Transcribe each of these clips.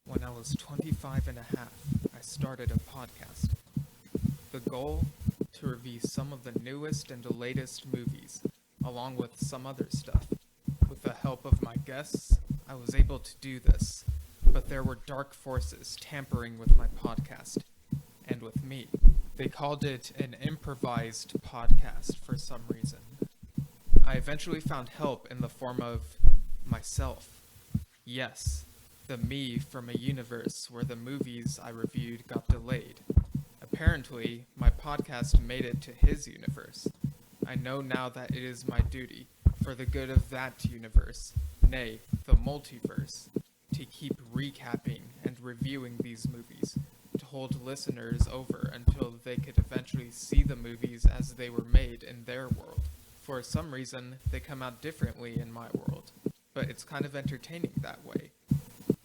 When I was 25 and a half, I started a podcast. The goal? To review some of the newest and the latest movies, along with some other stuff. With the help of my guests, I was able to do this, but there were dark forces tampering with my podcast, and with me. They called it an improvised podcast for some reason. I eventually found help in the form of myself. Yes, the me from a universe where the movies I reviewed got delayed. Apparently, my podcast made it to his universe. I know now that it is my duty, for the good of that universe, nay, the multiverse, to keep recapping and reviewing these movies, to hold listeners over until they could eventually see the movies as they were made in their world. For some reason, they come out differently in my world, but it's kind of entertaining that way.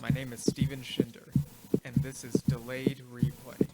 My name is Steven Schinder, and this is Delayed Replay.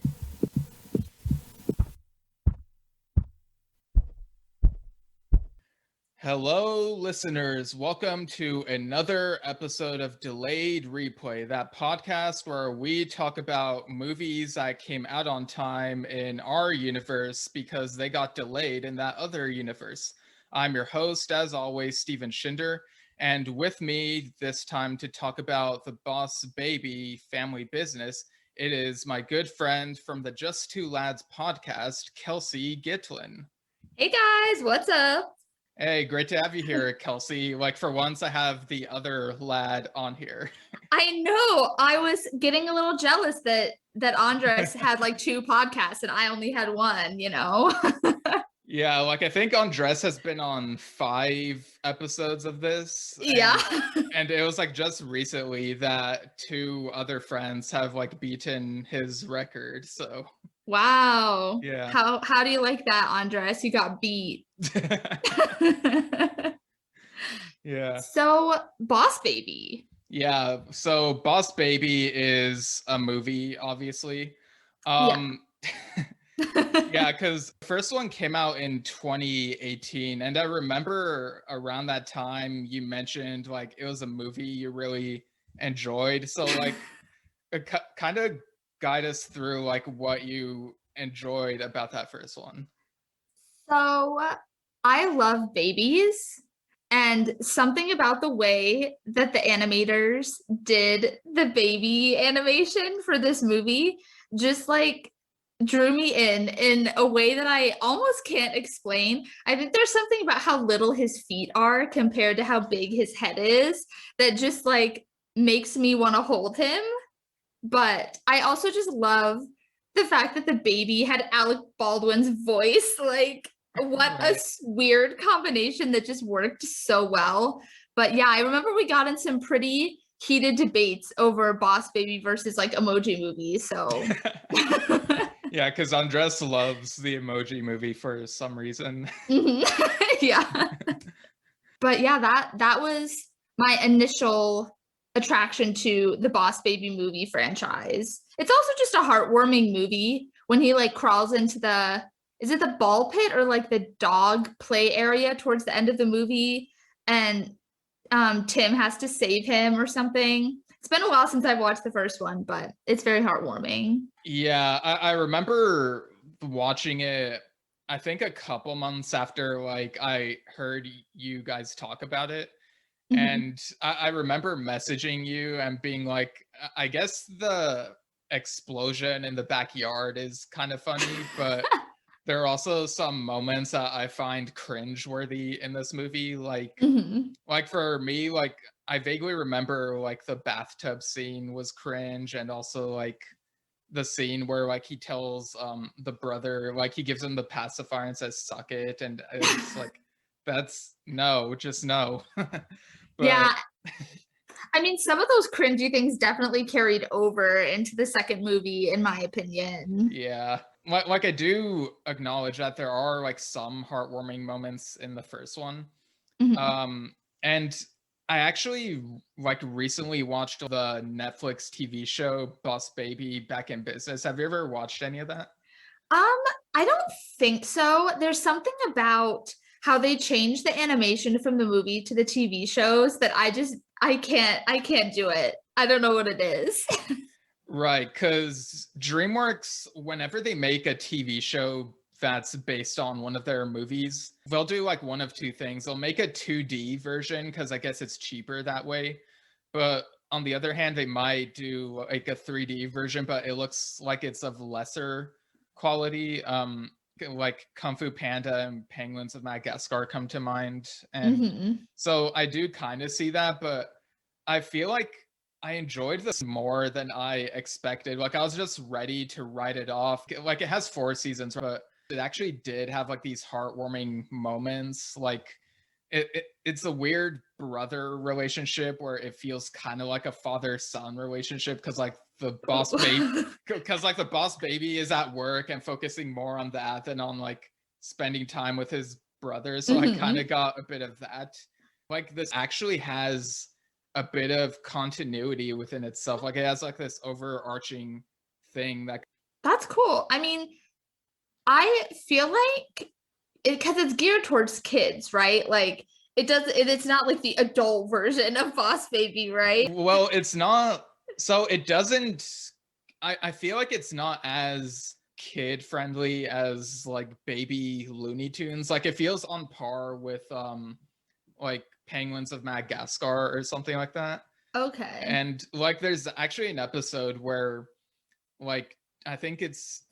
Hello, listeners. Welcome to another episode of Delayed Replay, that podcast where we talk about movies that came out on time in our universe because they got delayed in that other universe. I'm your host, as always, Steven Schinder, and with me this time to talk about the Boss Baby family business, it is my good friend from the Just Two Lads podcast, Kelsey Gitlin. Hey guys, what's up? Hey, great to have you here, Kelsey. Like, for once, I have the other lad on here. I know. I was getting a little jealous that Andres had like two podcasts and I only had one, you know? Yeah, like, I think Andres has been on 5 episodes of this. Yeah. And it was like just recently that 2 other friends have like beaten his record, so. Wow. Yeah. How do you like that, Andres? You got beat. Yeah. So, Boss Baby. Yeah, so Boss Baby is a movie, obviously. Yeah, because the first one came out in 2018, and I remember around that time you mentioned like it was a movie you really enjoyed. So like, kind of guide us through like what you enjoyed about that first one. So I love babies, and something about the way that the animators did the baby animation for this movie just like drew me in a way that I almost can't explain. I think there's something about how little his feet are compared to how big his head is that just like makes me want to hold him. But I also just love the fact that the baby had Alec Baldwin's voice. Like, what Right. a weird combination that just worked so well. But yeah, I remember we got in some pretty heated debates over Boss Baby versus like Emoji Movie. So Yeah, because Andres loves the Emoji Movie for some reason. Yeah. But yeah, that was my initial attraction to the Boss Baby movie franchise. It's also just a heartwarming movie when he like crawls into is it the ball pit or like the dog play area towards the end of the movie, and Tim has to save him or something. It's been a while since I've watched the first one, but it's very heartwarming. Yeah, I remember watching it, I think a couple months after like I heard you guys talk about it. And I remember messaging you and being like, I guess the explosion in the backyard is kind of funny, but there are also some moments that I find cringeworthy in this movie. Like for me, like I vaguely remember like the bathtub scene was cringe, and also like the scene where like he tells the brother, like he gives him the pacifier and says suck it, and it's like that's no, just no. But, yeah. I mean, some of those cringy things definitely carried over into the second movie, in my opinion. Yeah. Like I do acknowledge that there are like some heartwarming moments in the first one. And I actually like recently watched the Netflix TV show Boss Baby Back in Business. Have you ever watched any of that? I don't think so. There's something about how they changed the animation from the movie to the TV shows that I can't do it. I don't know what it is. Right, because DreamWorks, whenever they make a TV show that's based on one of their movies, they'll do like one of two things. They'll make a 2D version because I guess it's cheaper that way. But on the other hand, they might do like a 3D version, but it looks like it's of lesser quality. Like Kung Fu Panda and Penguins of Madagascar come to mind. And so I do kind of see that, but I feel like I enjoyed this more than I expected. Like I was just ready to write it off. Like it has 4 seasons, but it actually did have like these heartwarming moments. Like it's a weird brother relationship where it feels kind of like a father-son relationship because like the boss baby is at work and focusing more on that than on like spending time with his brother. So I kind of got a bit of that. Like this actually has a bit of continuity within itself. Like it has like this overarching thing that's cool. I mean, I feel like because it's geared towards kids, right? Like it's not like the adult version of Boss Baby, right? Well, it's not. So it doesn't. I feel like it's not as kid friendly as like baby Looney Tunes. Like it feels on par with like Penguins of Madagascar or something like that. Okay. And like there's actually an episode where like I think it's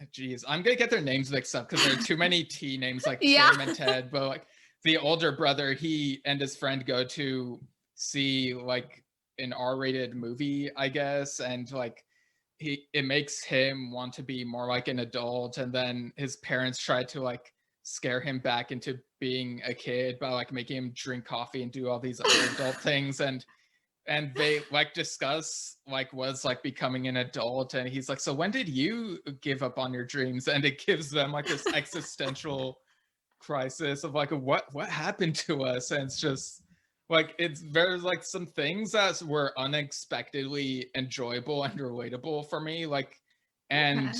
I'm gonna get their names mixed up because there are too many T names like Tim and Ted, but like the older brother, he and his friend go to see like an R-rated movie, I guess, and like it makes him want to be more like an adult, and then his parents try to like scare him back into being a kid by like making him drink coffee and do all these other adult things, and they like discuss like what's like becoming an adult, and he's like, so when did you give up on your dreams? And it gives them like this existential crisis of like what happened to us. And it's just like there's like some things that were unexpectedly enjoyable and relatable for me, like, and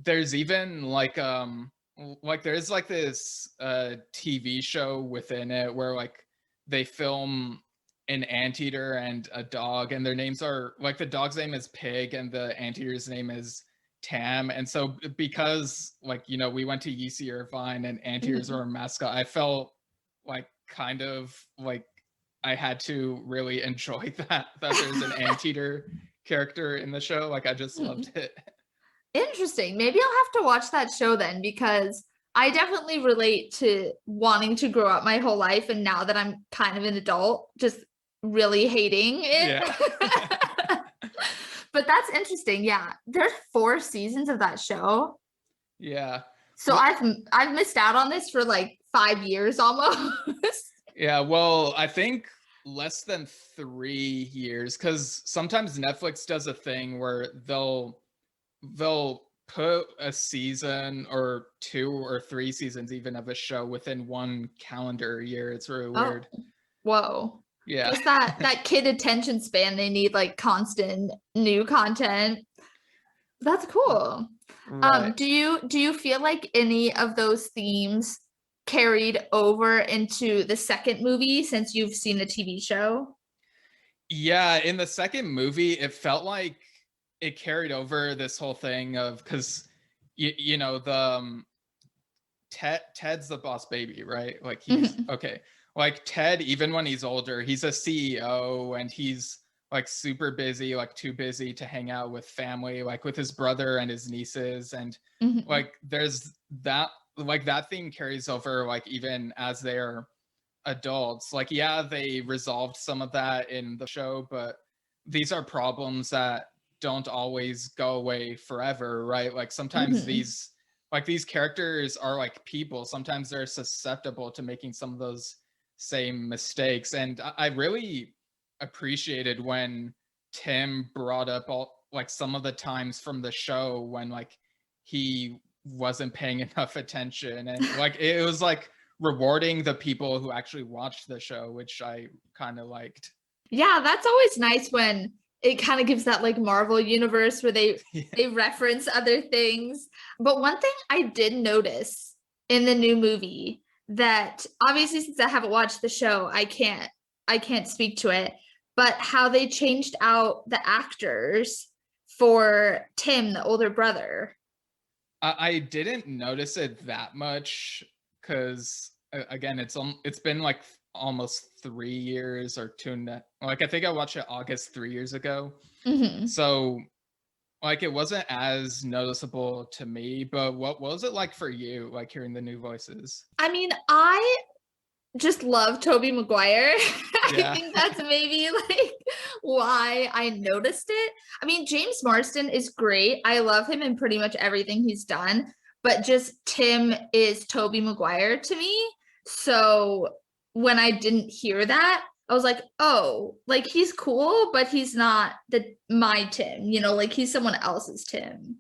there's even like there's like this TV show within it where like they film an anteater and a dog, and their names are like the dog's name is Pig and the anteater's name is Tam. And so because like, you know, we went to UC Irvine and anteaters are a mascot, I felt like kind of like I had to really enjoy that there's an anteater character in the show. Like I just loved it. Interesting. Maybe I'll have to watch that show then, because I definitely relate to wanting to grow up my whole life, and now that I'm kind of an adult, just really hating it. Yeah. But that's interesting. Yeah, there's 4 seasons of that show. Yeah. So I've missed out on this for like 5 years almost. Yeah, well, I think less than 3 years, because sometimes Netflix does a thing where they'll put a season or 2 or 3 seasons even of a show within one calendar year. It's really weird. Whoa. Yeah. Just that kid attention span, they need like constant new content. That's cool. Right. Do you feel like any of those themes carried over into the second movie since you've seen the TV show? Yeah, in the second movie, it felt like it carried over this whole thing of, because you know the Ted's the boss baby, right? Like he's okay. Like Ted, even when he's older, he's a CEO and he's like super busy, like too busy to hang out with family, like with his brother and his nieces. And like there's that, like that thing carries over, like even as they're adults. Like, yeah, they resolved some of that in the show, but these are problems that don't always go away forever, right? Like sometimes these characters are like people. Sometimes they're susceptible to making some of those same mistakes. And I really appreciated when Tim brought up like some of the times from the show when like he wasn't paying enough attention, and like it was like rewarding the people who actually watched the show, which I kind of liked. Yeah, that's always nice when it kind of gives that like Marvel universe where they reference other things. But one thing I did notice in the new movie, that obviously since I haven't watched the show, I can't speak to it, but how they changed out the actors for Tim, the older brother. I didn't notice it that much because again, it's been like almost 3 years or like I think I watched it August 3 years ago. Mm-hmm. So like it wasn't as noticeable to me, but what was it like for you, like hearing the new voices? I mean, I just love Tobey Maguire. I Yeah. think that's maybe like why I noticed it. I mean, James Marsden is great. I love him in pretty much everything he's done, but just Tim is Tobey Maguire to me. So when I didn't hear that, I was like, oh, like he's cool, but he's not my Tim, like he's someone else's Tim.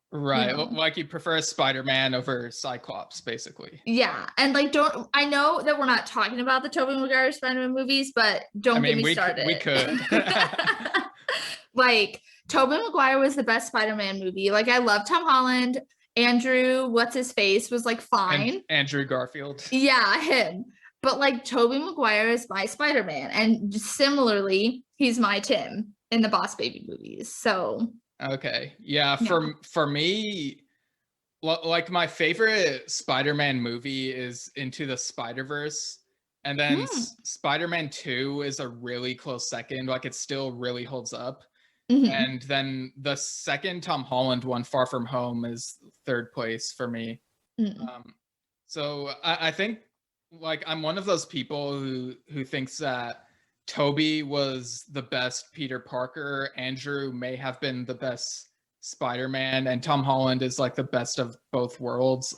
Right. Like you prefer Spider-Man over Cyclops, basically. Yeah. And like, I know that we're not talking about the Tobey Maguire Spider-Man movies, but don't get me started. We could. Like, Tobey Maguire was the best Spider-Man movie. Like, I love Tom Holland. Andrew, what's his face, was like fine. Andrew Garfield. Yeah, him. But like, Tobey Maguire is my Spider-Man. And similarly, he's my Tim in the Boss Baby movies. So. Okay. Yeah. For me, like my favorite Spider-Man movie is Into the Spider-Verse. And then Spider-Man 2 is a really close second. Like it still really holds up. Mm-hmm. And then the second Tom Holland one, Far From Home, is third place for me. Mm-hmm. So I think like I'm one of those people who thinks that Tobey was the best Peter Parker. Andrew may have been the best Spider-Man, and Tom Holland is like the best of both worlds.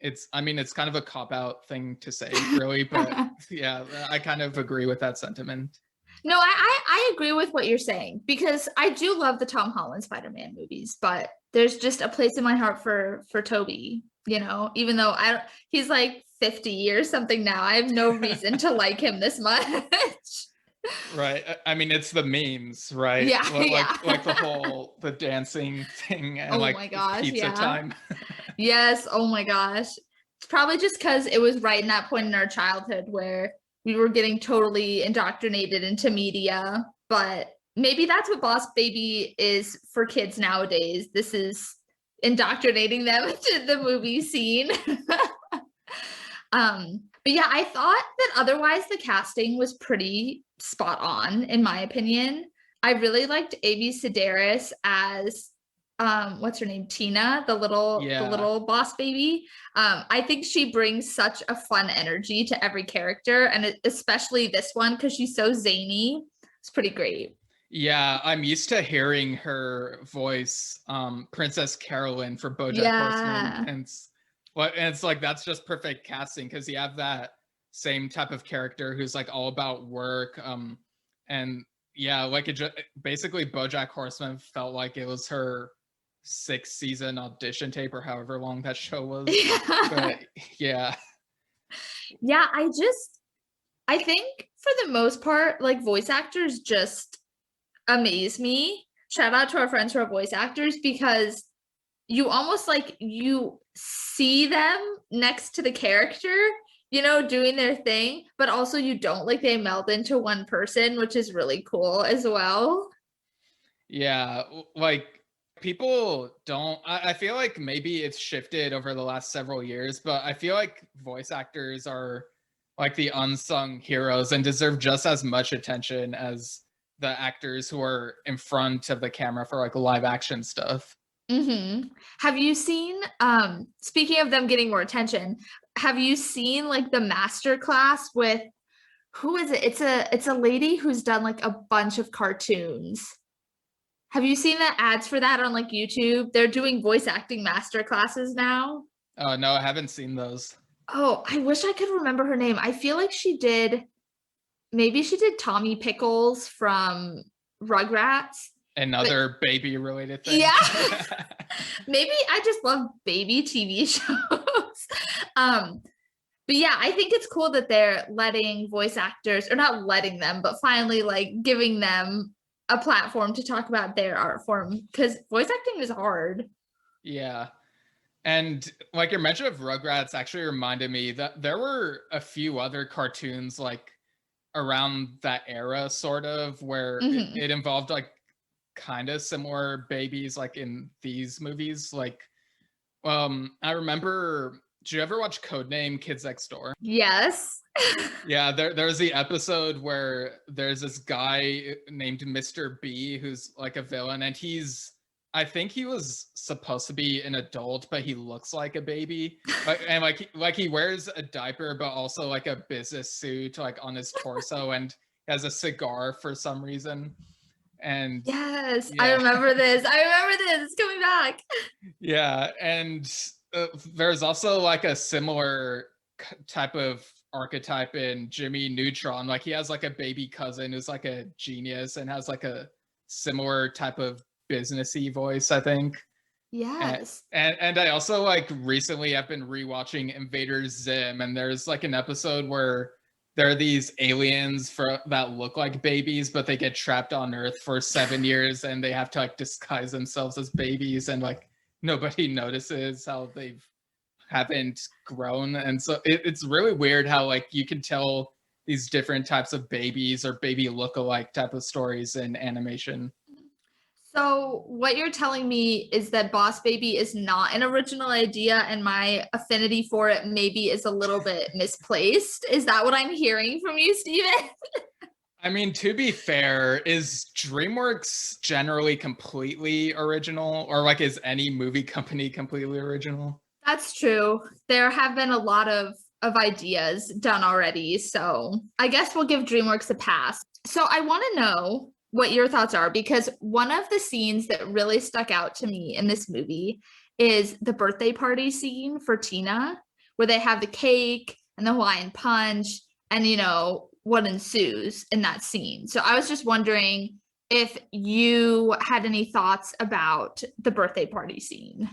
It's kind of a cop-out thing to say, really, but yeah, I kind of agree with that sentiment. No, I agree with what you're saying, because I do love the Tom Holland Spider-Man movies, but there's just a place in my heart for Tobey, even though he's like 50 or something now. I have no reason to like him this much. Right. I mean, it's the memes, right? Yeah. Like the dancing thing and my gosh, pizza time. Yes. Oh my gosh. It's probably just because it was right in that point in our childhood where we were getting totally indoctrinated into media, but maybe that's what Boss Baby is for kids nowadays. This is indoctrinating them into the movie scene. But yeah, I thought that otherwise the casting was pretty spot on, in my opinion. I really liked Amy Sedaris as what's her name, Tina, the little Boss Baby. I think she brings such a fun energy to every character, and especially this one because she's so zany. It's pretty great. Yeah, I'm used to hearing her voice, Princess Carolyn for BoJack Horseman, and it's like that's just perfect casting because you have that same type of character who's like all about work, and yeah, like basically BoJack Horseman felt like it was her 6th season audition tape or however long that show was. But yeah. Yeah, I think for the most part, like voice actors just amaze me. Shout out to our friends who are voice actors, because you almost like you see them next to the character, doing their thing, but also you don't, like they meld into one person, which is really cool as well. Yeah, like people don't, I feel like maybe it's shifted over the last several years, but I feel like voice actors are like the unsung heroes and deserve just as much attention as the actors who are in front of the camera for like live action stuff. Mm-hmm. Have you seen, speaking of them getting more attention, have you seen like the masterclass with, who is it? It's a lady who's done like a bunch of cartoons. Have you seen the ads for that on like YouTube? They're doing voice acting masterclasses now. Oh, no, I haven't seen those. Oh, I wish I could remember her name. I feel like maybe she did Tommy Pickles from Rugrats. Another baby related thing. Yeah. Maybe I just love baby TV shows. But yeah, I think it's cool that they're letting voice actors, or not letting them, but finally like giving them a platform to talk about their art form, because voice acting is hard. Yeah. And like your mention of Rugrats actually reminded me that there were a few other cartoons like around that era, sort of, where it involved like kind of similar babies like in these movies. Like, I remember, did you ever watch Codename Kids Next Door? Yes. Yeah, there's the episode where there's this guy named Mr. B who's like a villain, and I think he was supposed to be an adult, but he looks like a baby. And like he wears a diaper, but also like a business suit like on his torso, and has a cigar for some reason. And yes, yeah. I remember this. It's coming back. Yeah, and there's also like a similar type of archetype in Jimmy Neutron. Like he has like a baby cousin who's like a genius and has like a similar type of businessy voice, I think. Yes. And I also like recently I've been rewatching Invader Zim, and there's like an episode where there are these aliens that look like babies, but they get trapped on Earth for 7 years, and they have to like disguise themselves as babies, and like nobody notices how they haven't grown. And so it's really weird how like you can tell these different types of babies or baby look-alike type of stories in animation. So what you're telling me is that Boss Baby is not an original idea, and my affinity for it maybe is a little bit misplaced. Is that what I'm hearing from you, Steven? I mean, to be fair, is DreamWorks generally completely original, or like is any movie company completely original? That's true. There have been a lot of ideas done already, so I guess we'll give DreamWorks a pass. So I want to know what your thoughts are, because one of the scenes that really stuck out to me in this movie is the birthday party scene for Tina, where they have the cake and the Hawaiian punch and, you know, what ensues in that scene. So I was just wondering if you had any thoughts about the birthday party scene.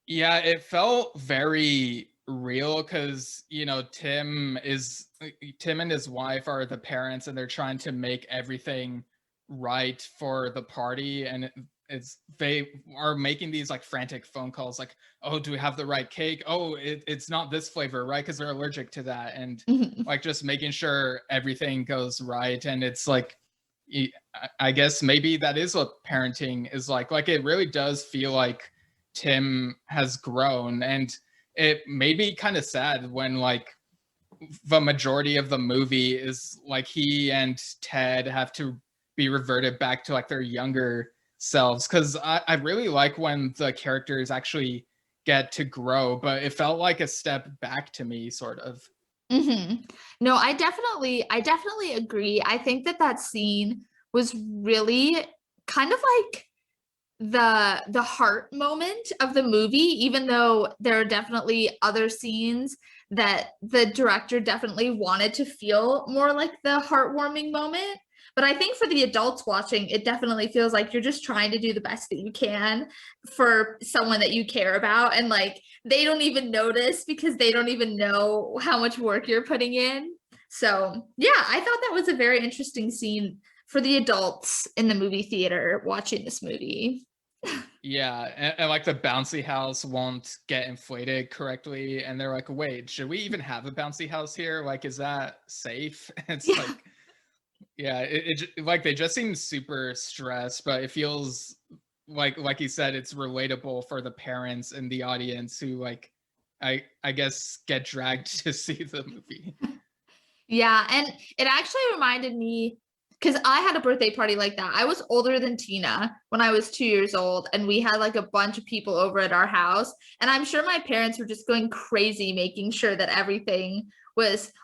Yeah, it felt very real because, you know, Tim and his wife are the parents, and they're trying to make everything right for the party, and they are making these like frantic phone calls like, oh, do we have the right cake? Oh, it's not this flavor, right? Because they're allergic to that. And like just making sure everything goes right. And it's like, I guess maybe that is what parenting is like. Like it really does feel like Tim has grown, and it made me kind of sad when like the majority of the movie is like he and Ted have to be reverted back to like their younger selves, because I really like when the characters actually get to grow, but it felt like a step back to me, sort of. No, I definitely agree. I think that scene was really kind of like the heart moment of the movie, even though there are definitely other scenes that the director definitely wanted to feel more like the heartwarming moment. But I think for the adults watching, it definitely feels like you're just trying to do the best that you can for someone that you care about. And like, they don't even notice because they don't even know how much work you're putting in. So yeah, I thought that was a very interesting scene for the adults in the movie theater watching this movie. Yeah, and like the bouncy house won't get inflated correctly, and they're like, wait, should we even have a bouncy house here? Like, is that safe? It's like, yeah, it like they just seem super stressed, but it feels like you said, it's relatable for the parents and the audience who like I guess get dragged to see the movie. Yeah, and it actually reminded me, because I had a birthday party like that. I was older than Tina when I was 2 years old, and we had like a bunch of people over at our house. And I'm sure my parents were just going crazy making sure that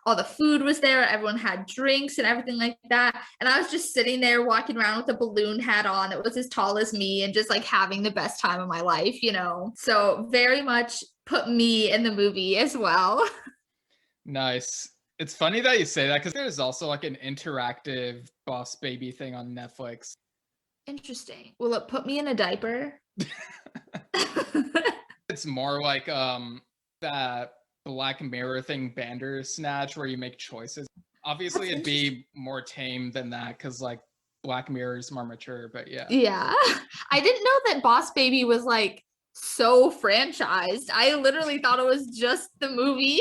all the food was there, everyone had drinks and everything like that. And I was just sitting there walking around with a balloon hat on that was as tall as me and just like having the best time of my life, you know? So very much put me in the movie as well. Nice. It's funny that you say that, because there's also like an interactive Boss Baby thing on Netflix. Interesting. Will it put me in a diaper? It's more like that Black Mirror thing, Bandersnatch, where you make choices. Obviously, it'd be more tame than that, because like Black Mirror is more mature, but yeah. Yeah. I didn't know that Boss Baby was like so franchised. I literally thought it was just the movie.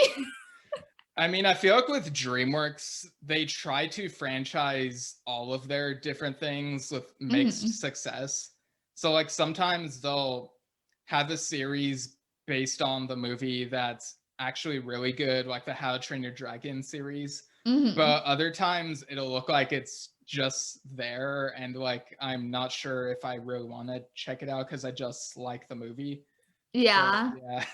I mean, I feel like with DreamWorks, they try to franchise all of their different things with mixed Mhm. success. So, like, sometimes they'll have a series based on the movie that's actually really good, like the How to Train Your Dragon series. Mhm. But other times it'll look like it's just there, and like, I'm not sure if I really want to check it out because I just like the movie. So, Yeah. yeah.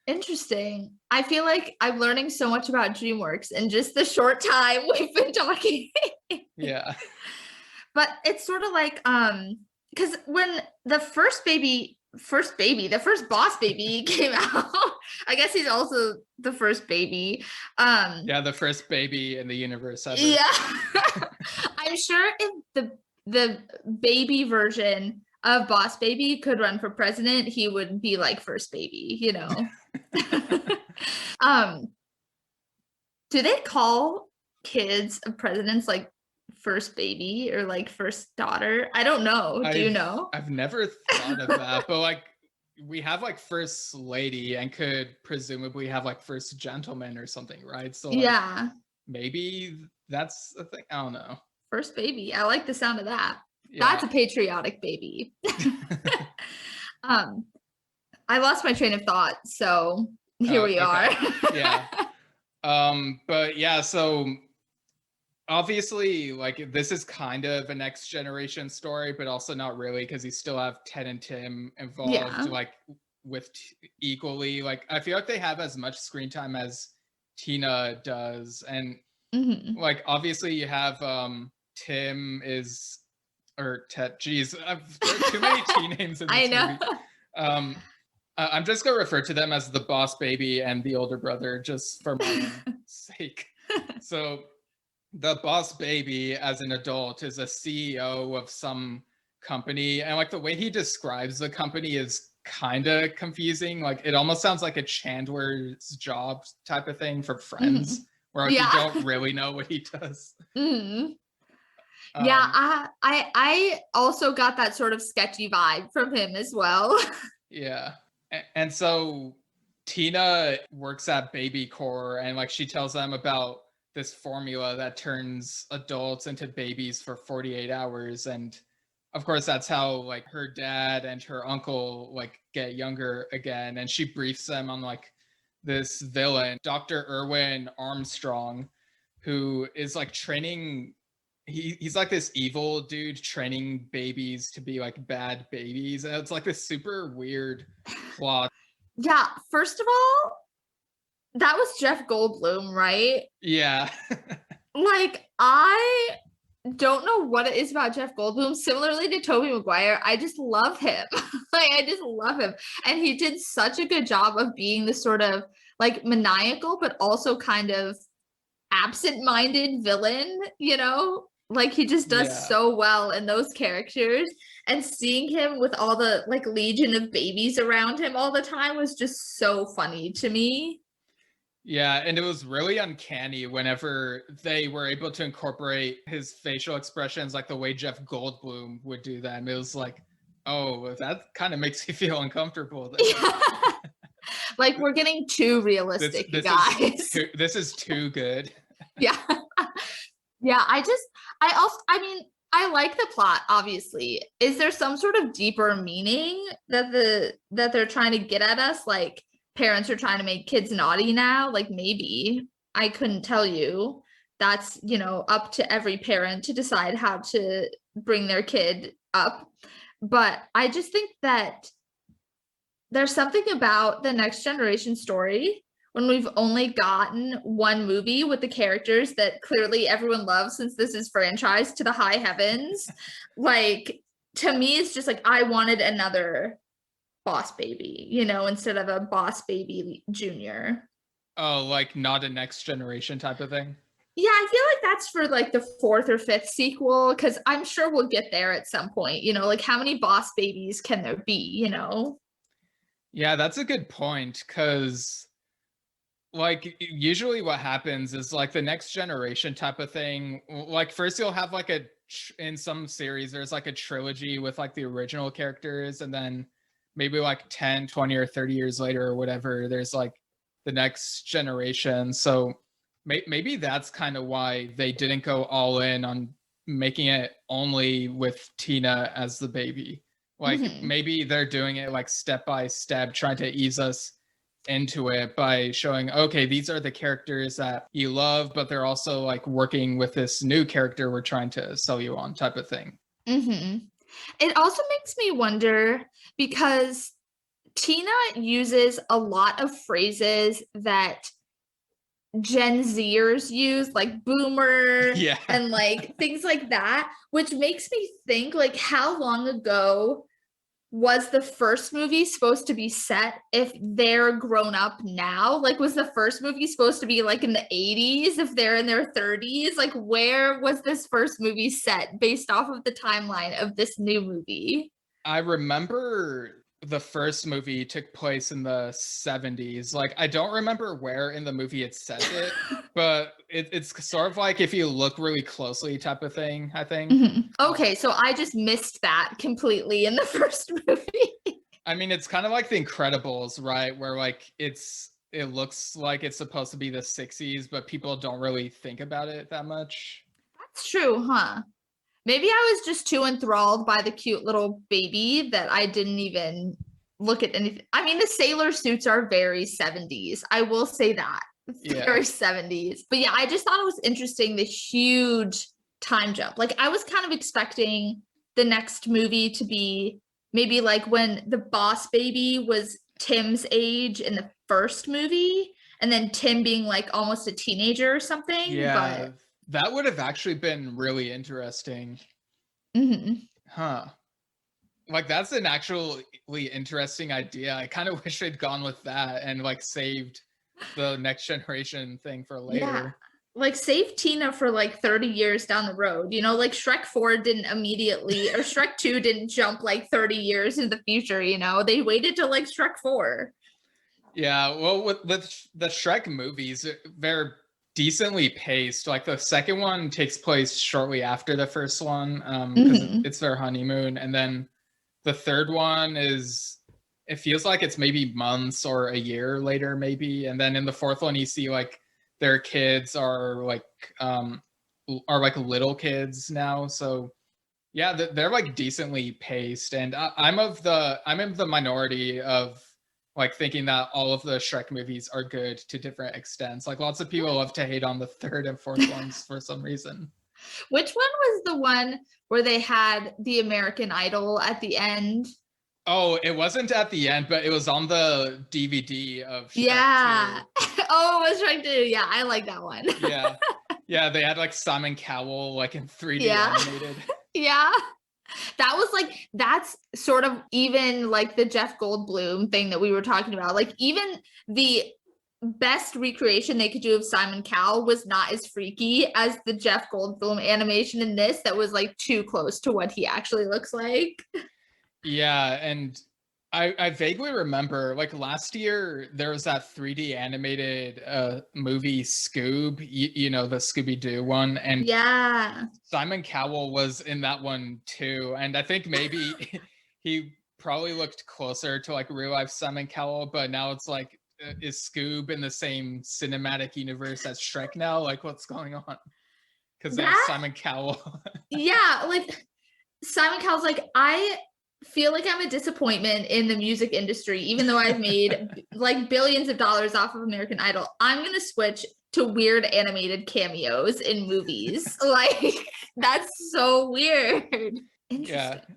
Interesting. I feel like I'm learning so much about DreamWorks in just the short time we've been talking. Yeah. But it's sort of like because when the the first boss baby came out, I guess he's also the first baby. Yeah, the first baby in the universe ever. Yeah. I'm sure if the baby version of Boss Baby could run for president, he would be like first baby, you know. um, do they call kids of presidents like first baby or like first daughter? I don't know. Do you I've know? I've never thought of that, but like we have like first lady and could presumably have like first gentleman or something, right? So like Yeah, maybe that's a thing. I don't know. first baby. I like the sound of that. That's Yeah. a patriotic baby. um, I lost my train of thought, so here Oh, we are. okay. Yeah. But yeah, so obviously like this is kind of a next generation story, but also not really because you still have Ted and Tim involved Yeah. like with equally. Like I feel like they have as much screen time as Tina does, and Mhm. like obviously you have Tim is or Ted. Geez, there are too many T names in I this know. movie. Um, I'm just gonna refer to them as the boss baby and the older brother, just for my own sake. So the boss baby as an adult is a CEO of some company, and like the way he describes the company is kind of confusing. Like it almost sounds like a Chandler's job type of thing for Friends, Mhm. where like you Yeah. don't really know what he does. Mhm. Yeah, Um, I also got that sort of sketchy vibe from him as well. yeah. And so Tina works at Baby Core, and like she tells them about this formula that turns adults into babies for 48 hours. And of course, that's how like her dad and her uncle like get younger again. And she briefs them on like this villain, Dr. Irwin Armstrong, who is like training he's like this evil dude training babies to be like bad babies, and it's like this super weird plot. Yeah, first of all, that was Jeff Goldblum, right? Yeah. Like, I don't know what it is about Jeff Goldblum. Similarly to Tobey Maguire, I just love him. Like, I just love him. And he did such a good job of being this sort of like maniacal, but also kind of absent-minded villain, you know? Like he just does Yeah. so well in those characters. And seeing him with all the like legion of babies around him all the time was just so funny to me. Yeah, and it was really uncanny whenever they were able to incorporate his facial expressions like the way Jeff Goldblum would do them. It was like, oh, that kind of makes me feel uncomfortable there. Yeah. Like we're getting too This realistic, you this is guys. this is too good. Yeah. Yeah, I mean, I like the plot, obviously. Is there some sort of deeper meaning that they're trying to get at us? Like parents are trying to make kids naughty now? Like maybe. I couldn't tell you. That's, you know, up to every parent to decide how to bring their kid up. But I just think that there's something about the next generation story when we've only gotten one movie with the characters that clearly everyone loves since this is franchised to the high heavens. Like to me, it's just like I wanted another boss baby, you know, instead of a boss baby junior. Oh, like not a next generation type of thing. Yeah, I feel like that's for like the fourth or fifth sequel because I'm sure we'll get there at some point. You know, like how many boss babies can there be, you know? Yeah, that's a good point because like usually what happens is like the next generation type of thing, like first you'll have like in some series there's like a trilogy with like the original characters, and then maybe like 10, 20 or 30 years later or whatever there's like the next generation. So maybe that's kind of why they didn't go all in on making it only with Tina as the baby. Like maybe they're doing it like step by step, trying to ease us into it by showing, okay, these are the characters that you love, but they're also like working with this new character we're trying to sell you on, type of thing. It also makes me wonder, because Tina uses a lot of phrases that Gen Zers use, like boomer and like things like that, which makes me think, like, how long ago was the first movie supposed to be set if they're grown up now? Like, was the first movie supposed to be like in the 80s if they're in their 30s? Like, where was this first movie set based off of the timeline of this new movie? I remember the first movie took place in the 70s. Like, I don't remember where in the movie it says it, but it's sort of like if you look really closely type of thing, I think. Okay, so I just missed that completely in the first movie. I mean, it's kind of like The Incredibles, right? Where like it looks like it's supposed to be the 60s, but people don't really think about it that much. That's true, huh? Maybe I was just too enthralled by the cute little baby that I didn't even look at anything. I mean, the sailor suits are very 70s. I will say that. Very 70s. But yeah, I just thought it was interesting, the huge time jump. Like, I was kind of expecting the next movie to be maybe like when the boss baby was Tim's age in the first movie, and then Tim being like almost a teenager or something. Yeah. But that would have actually been really interesting. Huh. Like, that's an actually interesting idea. I kind of wish they'd gone with that and like saved the next generation thing for later. Yeah. Like, save Tina for like 30 years down the road. You know, like Shrek 4 didn't immediately, or Shrek 2 didn't jump like 30 years in the future, you know? They waited till like Shrek 4. Yeah, well, with the Shrek movies, they're decently paced. Like, the second one takes place shortly after the first one, because it's their honeymoon, and then the third one it feels like it's maybe months or a year later, maybe, and then in the fourth one you see like their kids are like little kids now. So yeah, they're like decently paced, and I'm in the minority of like thinking that all of the Shrek movies are good to different extents. Like, lots of people love to hate on the third and fourth ones for some reason. Which one was the one where they had the American Idol at the end? Oh, it wasn't at the end, but it was on the DVD of Shrek 2. Oh, it was Shrek 2. Yeah, I like that one. Yeah, they had like Simon Cowell like in 3D animated. Yeah. That was like, that's sort of even like the Jeff Goldblum thing that we were talking about. Like, even the best recreation they could do of Simon Cowell was not as freaky as the Jeff Goldblum animation in this that was like too close to what he actually looks like. Yeah, and I vaguely remember like last year there was that 3D animated movie Scoob, you know, the Scooby-Doo one, and Simon Cowell was in that one too, and I think maybe he probably looked closer to like real life Simon Cowell, but now it's like, is Scoob in the same cinematic universe as Shrek now? Like, what's going on? Because there's Simon Cowell. Yeah, like Simon Cowell's like, I feel like I'm a disappointment in the music industry, even though I've made like billions of dollars off of American Idol. I'm gonna switch to weird animated cameos in movies. Like, that's so weird. Interesting.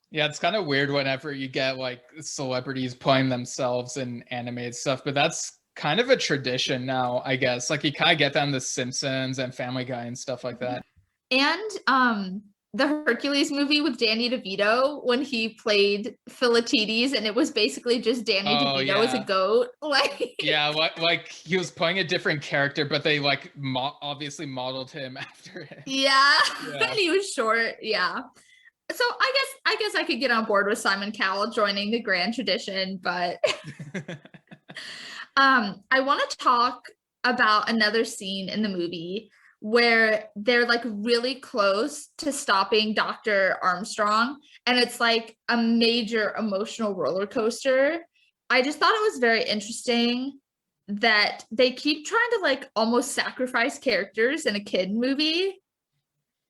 Yeah, it's kind of weird whenever you get like celebrities playing themselves in animated stuff, but that's kind of a tradition now, I guess. Like, you kind of get that in The Simpsons and Family Guy and stuff like that. And the Hercules movie with Danny DeVito, when he played Philoctetes, and it was basically just Danny DeVito as a goat. Like, yeah, like he was playing a different character, but they like obviously modeled him after him. Yeah. And he was short. Yeah. So I guess I could get on board with Simon Cowell joining the grand tradition, but I want to talk about another scene in the movie where they're like really close to stopping Dr. Armstrong, and it's like a major emotional roller coaster. I just thought it was very interesting that they keep trying to like almost sacrifice characters in a kid movie.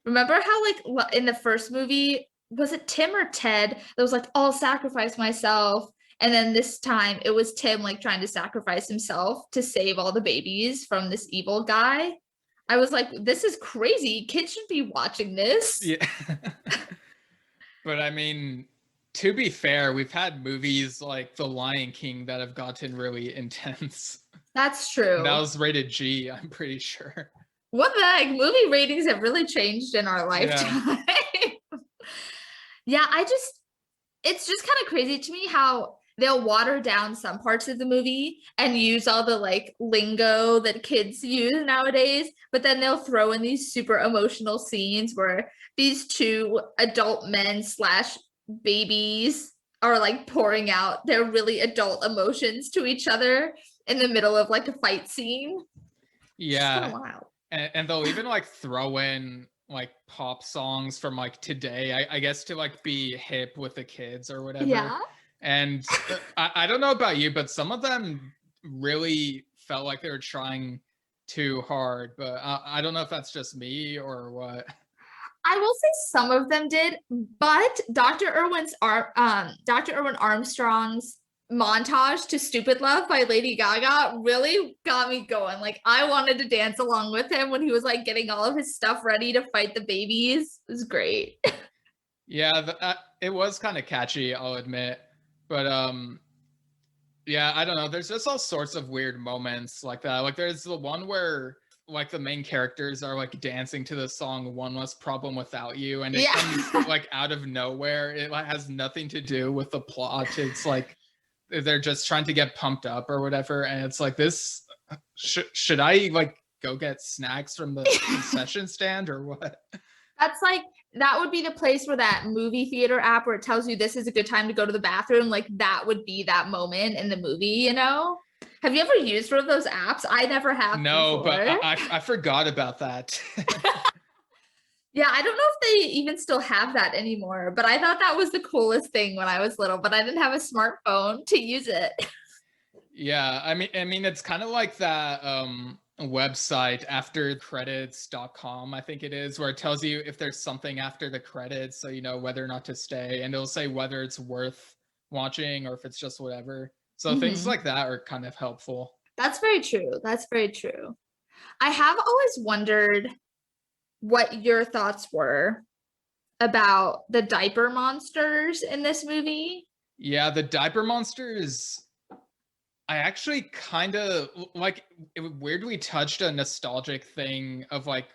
Remember how like in the first movie, was it Tim or Ted that was like, I'll sacrifice myself. And then this time it was Tim like trying to sacrifice himself to save all the babies from this evil guy. I was like, this is crazy. Kids should be watching this. Yeah. But I mean, to be fair, we've had movies like The Lion King that have gotten really intense. That's true. That was rated G, I'm pretty sure. What the heck? Movie ratings have really changed in our lifetime. Yeah, it's just kind of crazy to me how they'll water down some parts of the movie and use all the like lingo that kids use nowadays, but then they'll throw in these super emotional scenes where these two adult men / babies are like pouring out their really adult emotions to each other in the middle of like a fight scene. Yeah. So wild. And they'll even like throw in like pop songs from like today, I guess, to like be hip with the kids or whatever. Yeah. And I don't know about you, but some of them really felt like they were trying too hard. But I don't know if that's just me or what. I will say some of them did, but Dr. Irwin Armstrong's montage to Stupid Love by Lady Gaga really got me going. Like I wanted to dance along with him when he was like getting all of his stuff ready to fight the babies. It was great. Yeah, it was kind of catchy, I'll admit. But yeah, I don't know. There's just all sorts of weird moments like that. Like there's the one where like the main characters are like dancing to the song One Less Problem Without You, and it comes like out of nowhere. It like has nothing to do with the plot. It's like they're just trying to get pumped up or whatever, and it's like, this should I like go get snacks from the concession stand or what? That's like, that would be the place where that movie theater app where it tells you this is a good time to go to the bathroom, like that would be that moment in the movie, you know? Have you ever used one of those apps? I never have. No, before. But I forgot about that. Yeah, I don't know if they even still have that anymore, but I thought that was the coolest thing when I was little, but I didn't have a smartphone to use it. Yeah, I mean it's kind of like that website aftercredits.com, I think it is, where it tells you if there's something after the credits, so you know whether or not to stay, and it'll say whether it's worth watching or if it's just whatever. So things like that are kind of helpful. That's very true. That's very true. I have always wondered what your thoughts were about the diaper monsters in this movie. Yeah, the diaper monsters, I actually kind of like it weirdly touched a nostalgic thing of like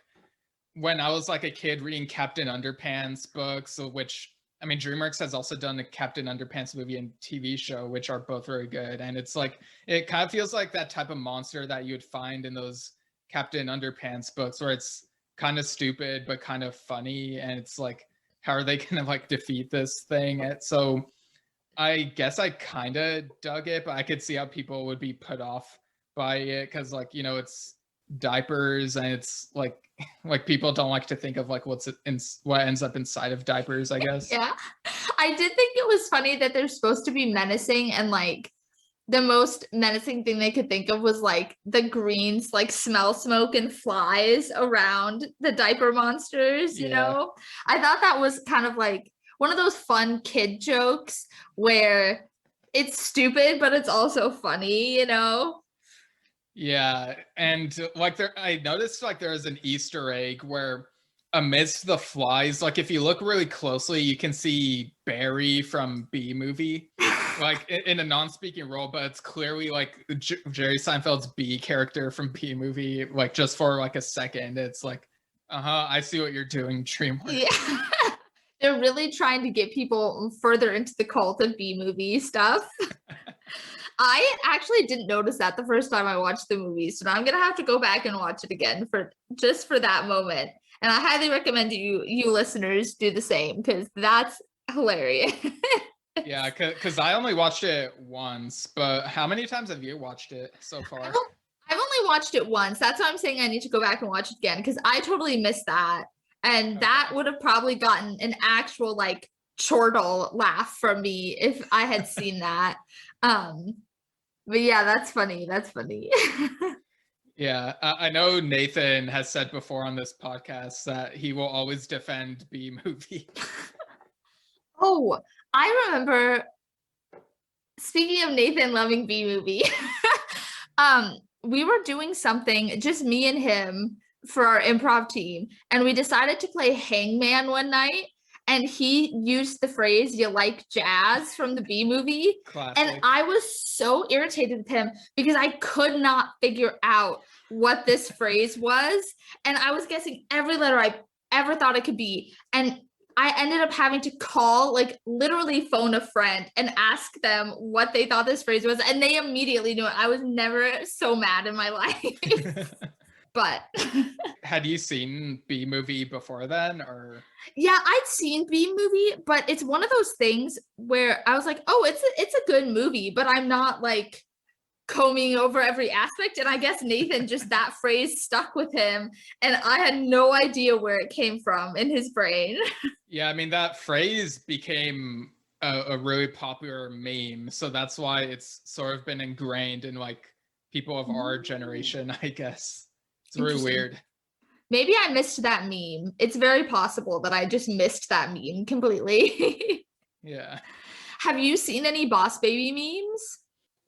when I was like a kid reading Captain Underpants books, which I mean DreamWorks has also done a Captain Underpants movie and TV show, which are both very good. And it's like, it kind of feels like that type of monster that you would find in those Captain Underpants books where it's kind of stupid but kind of funny, and it's like, how are they gonna like defeat this thing? So I guess I kind of dug it, but I could see how people would be put off by it because, like, you know, it's diapers and it's like people don't like to think of like what ends up inside of diapers, I guess. Yeah, I did think it was funny that they're supposed to be menacing, and like the most menacing thing they could think of was like the greens like smell smoke and flies around the diaper monsters, you know? I thought that was kind of like one of those fun kid jokes where it's stupid, but it's also funny, you know? Yeah, and like I noticed like there was an Easter egg where amidst the flies, like if you look really closely, you can see Barry from B Movie, like in a non-speaking role, but it's clearly like Jerry Seinfeld's B character from B Movie, like just for like a second. It's like, I see what you're doing, DreamWorks. Yeah. They're really trying to get people further into the cult of B Movie stuff. I actually didn't notice that the first time I watched the movie, so now I'm gonna have to go back and watch it again for that moment. And I highly recommend you listeners do the same because that's hilarious. Yeah, because I only watched it once, but how many times have you watched it so far? I've only watched it once. That's why I'm saying I need to go back and watch it again because I totally missed that. And that would have probably gotten an actual like chortle laugh from me if I had seen that. But yeah, that's funny. That's funny. Yeah, I know Nathan has said before on this podcast that he will always defend B movie. Oh, I remember, speaking of Nathan loving B movie, we were doing something, just me and him, for our improv team, and we decided to play Hangman one night. And he used the phrase "you like jazz" from the B movie. Classic. And I was so irritated with him because I could not figure out what this phrase was. And I was guessing every letter I ever thought it could be. And I ended up having to call, like literally phone a friend and ask them what they thought this phrase was. And they immediately knew it. I was never so mad in my life. But had you seen B movie before then, or? Yeah, I'd seen B movie, but it's one of those things where I was like, oh, it's a good movie, but I'm not like combing over every aspect. And I guess Nathan, just that phrase stuck with him, and I had no idea where it came from in his brain. Yeah, I mean, that phrase became a really popular meme, so that's why it's sort of been ingrained in like people of our generation, I guess. It's really weird. Maybe I missed that meme. It's very possible that I just missed that meme completely. Yeah. Have you seen any Boss Baby memes?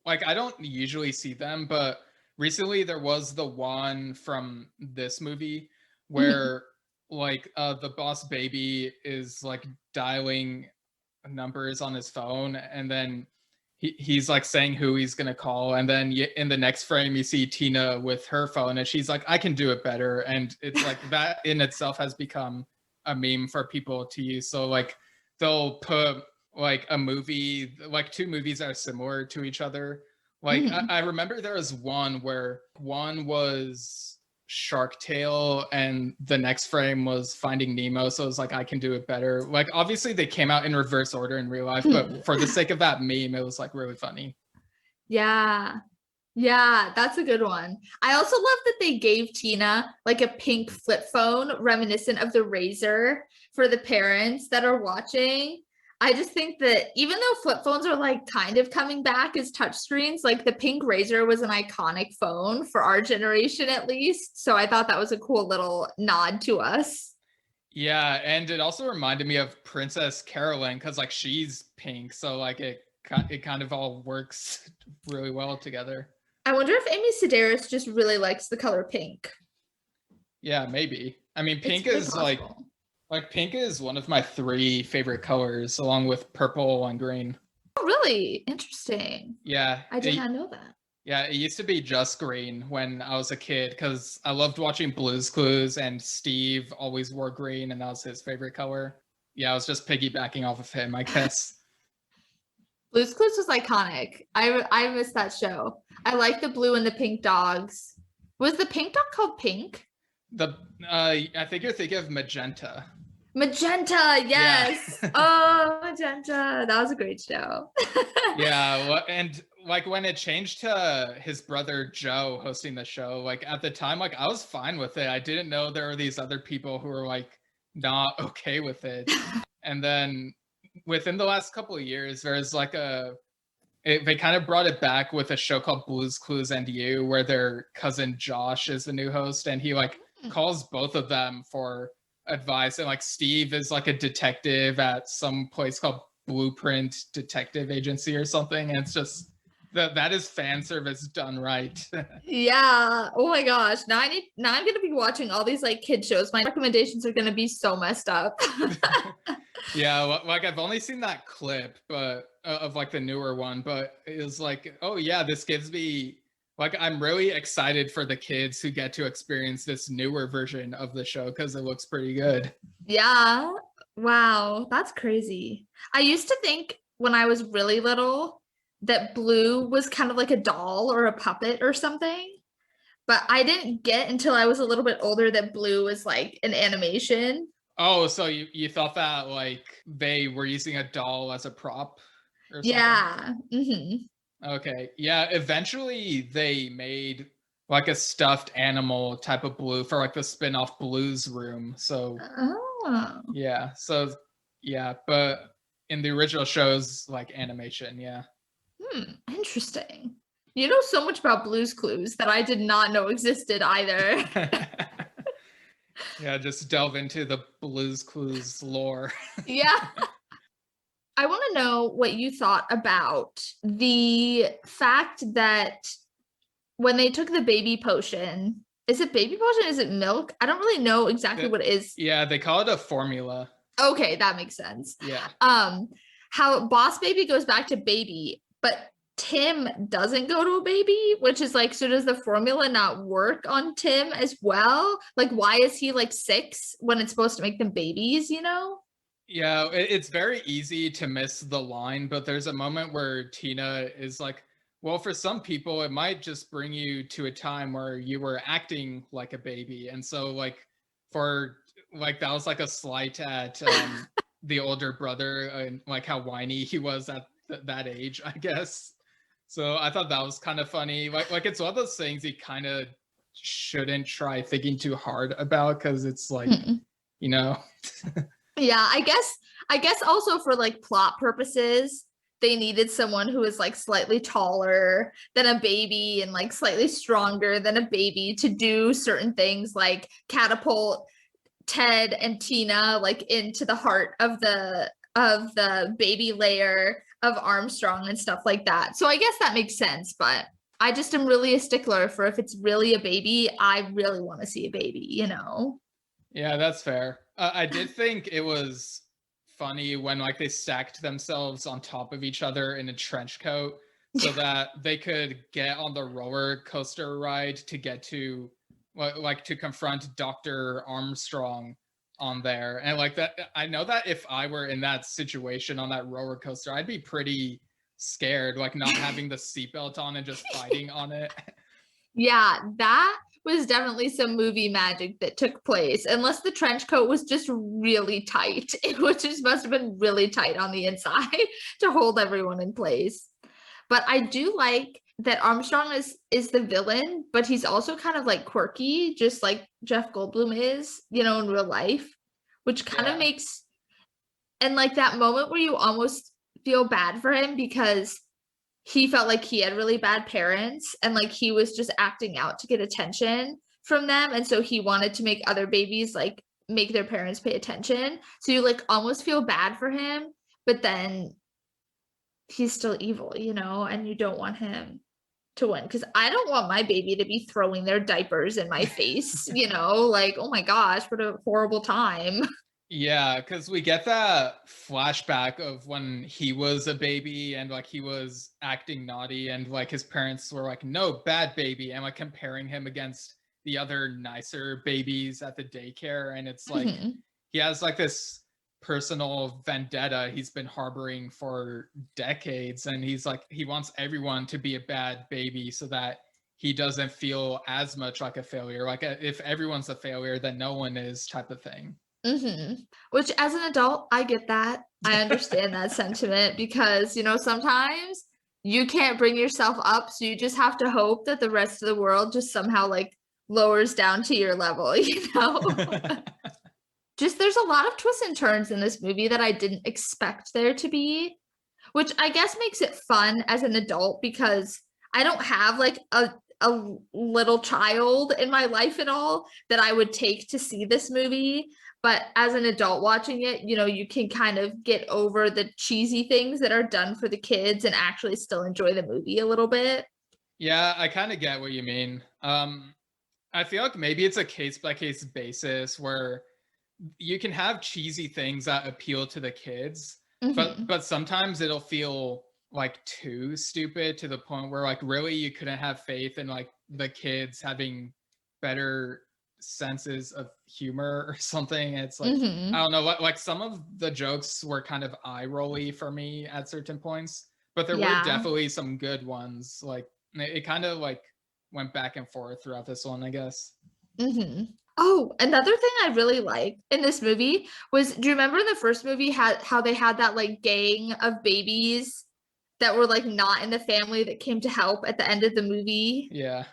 Like, I don't usually see them, but recently there was the one from this movie where like the Boss Baby is like dialing numbers on his phone, and then he's like saying who he's gonna call, and then in the next frame you see Tina with her phone and she's like, I can do it better. And it's like that in itself has become a meme for people to use. So like they'll put like a movie, like two movies that are similar to each other. Like I remember there was one where one was Shark Tale and the next frame was Finding Nemo, so it was like, I can do it better. Like obviously they came out in reverse order in real life, but for the sake of that meme, it was like really funny. Yeah, that's a good one. I also love that they gave Tina like a pink flip phone reminiscent of the Razor for the parents that are watching. I just think that even though flip phones are like kind of coming back as touchscreens, like the pink Razor was an iconic phone for our generation at least. So I thought that was a cool little nod to us. Yeah, and it also reminded me of Princess Carolyn because like she's pink, so like it kind of all works really well together. I wonder if Amy Sedaris just really likes the color pink. Yeah, maybe. I mean, pink is like pink is one of my 3 favorite colors, along with purple and green. Oh, really? Interesting. Yeah. I did not know that. Yeah, it used to be just green when I was a kid because I loved watching Blue's Clues and Steve always wore green and that was his favorite color. Yeah, I was just piggybacking off of him, I guess. Blue's Clues was iconic. I missed that show. I like the blue and the pink dogs. Was the pink dog called Pink? I think you're thinking of Magenta. Magenta, yes. Yeah. Oh, Magenta. That was a great show. Yeah, well, and like when it changed to his brother Joe hosting the show, like at the time, like I was fine with it. I didn't know there were these other people who were like not okay with it. And then within the last couple of years, there's like they kind of brought it back with a show called Blue's Clues and You, where their cousin Josh is the new host, and he like calls both of them for advice. And like Steve is like a detective at some place called Blueprint Detective Agency or something, and it's just that is fan service done right. Yeah. Oh my gosh. Now I'm gonna be watching all these like kid shows. My recommendations are gonna be so messed up. Yeah, like I've only seen that clip, but of like the newer one, but it was like, oh yeah, this gives me like, I'm really excited for the kids who get to experience this newer version of the show because it looks pretty good. Yeah. Wow. That's crazy. I used to think when I was really little that Blue was kind of like a doll or a puppet or something, but I didn't get until I was a little bit older that Blue was like an animation. Oh, so you thought that like they were using a doll as a prop or something? Yeah. Mm-hmm. Okay. Yeah, eventually they made like a stuffed animal type of Blue for like the spin-off Blues Room. So yeah. So yeah, but in the original shows like animation, yeah. Interesting. You know so much about Blue's Clues that I did not know existed either. Yeah, just delve into the Blue's Clues lore. Yeah. I want to know what you thought about the fact that when they took the baby potion, is it baby potion? Is it milk? I don't really know exactly what it is. Yeah, they call it a formula. Okay, that makes sense. Yeah. How Boss Baby goes back to baby, but Tim doesn't go to a baby, which is like, so does the formula not work on Tim as well? Like, why is he like 6 when it's supposed to make them babies, you know? Yeah, it's very easy to miss the line, but there's a moment where Tina is like, well, for some people, it might just bring you to a time where you were acting like a baby. And so, like, for like, that was like a slight at the older brother and like how whiny he was at that age, I guess. So I thought that was kind of funny. Like it's one of those things you kind of shouldn't try thinking too hard about because it's like, you know. Yeah, I guess also for like plot purposes, they needed someone who is like slightly taller than a baby and like slightly stronger than a baby to do certain things like catapult Ted and Tina like into the heart of the baby layer of Armstrong and stuff like that. So I guess that makes sense, but I just am really a stickler for if it's really a baby, I really want to see a baby, you know? Yeah, that's fair. I did think it was funny when like they stacked themselves on top of each other in a trench coat so that they could get on the roller coaster ride to get to like to confront Dr. Armstrong on there. And like that, I know that if I were in that situation on that roller coaster, I'd be pretty scared, like not having the seatbelt on and just fighting on it. Yeah, that was definitely some movie magic that took place, unless the trench coat was just really tight. It was just must have been really tight on the inside to hold everyone in place. But I do like that Armstrong is the villain, but he's also kind of like quirky, just like Jeff Goldblum is, you know, in real life, which kind of makes, and like that moment where you almost feel bad for him because he felt like he had really bad parents and like he was just acting out to get attention from them. And so he wanted to make other babies like make their parents pay attention. So you like almost feel bad for him, but then he's still evil, you know, and you don't want him to win because I don't want my baby to be throwing their diapers in my face, you know, like, oh my gosh, what a horrible time. Yeah, because we get that flashback of when he was a baby and like he was acting naughty and like his parents were like, no, bad baby, and like comparing him against the other nicer babies at the daycare. And it's like he has like this personal vendetta he's been harboring for decades. And he's like, he wants everyone to be a bad baby so that he doesn't feel as much like a failure. Like if everyone's a failure, then no one is type of thing. Which as an adult, I get that. I understand that sentiment because, you know, sometimes you can't bring yourself up. So you just have to hope that the rest of the world just somehow like lowers down to your level, you know? Just there's a lot of twists and turns in this movie that I didn't expect there to be, which I guess makes it fun as an adult because I don't have like a little child in my life at all that I would take to see this movie. But as an adult watching it, you know, you can kind of get over the cheesy things that are done for the kids and actually still enjoy the movie a little bit. Yeah, I kind of get what you mean. I feel like maybe it's a case by case basis where you can have cheesy things that appeal to the kids, but sometimes it'll feel like too stupid to the point where like really you couldn't have faith in like the kids having better senses of humor or something. It's like I don't know, like some of the jokes were kind of eye rolly for me at certain points, but there were definitely some good ones. Like it kind of like went back and forth throughout this one, I guess. Oh, another thing I really like in this movie was, do you remember the first movie had how they had that like gang of babies that were like not in the family that came to help at the end of the movie? Yeah.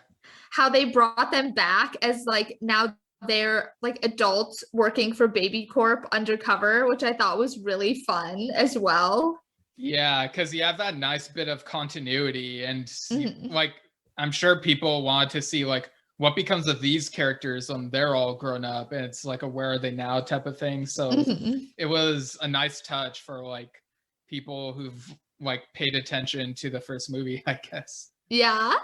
How they brought them back as like now they're like adults working for Baby Corp undercover, which I thought was really fun as well. Yeah, because you have that nice bit of continuity, and Mhm. like I'm sure people want to see like what becomes of these characters when they're all grown up, and it's like a where are they now type of thing. So Mhm. it was a nice touch for like people who've like paid attention to the first movie, I guess. Yeah.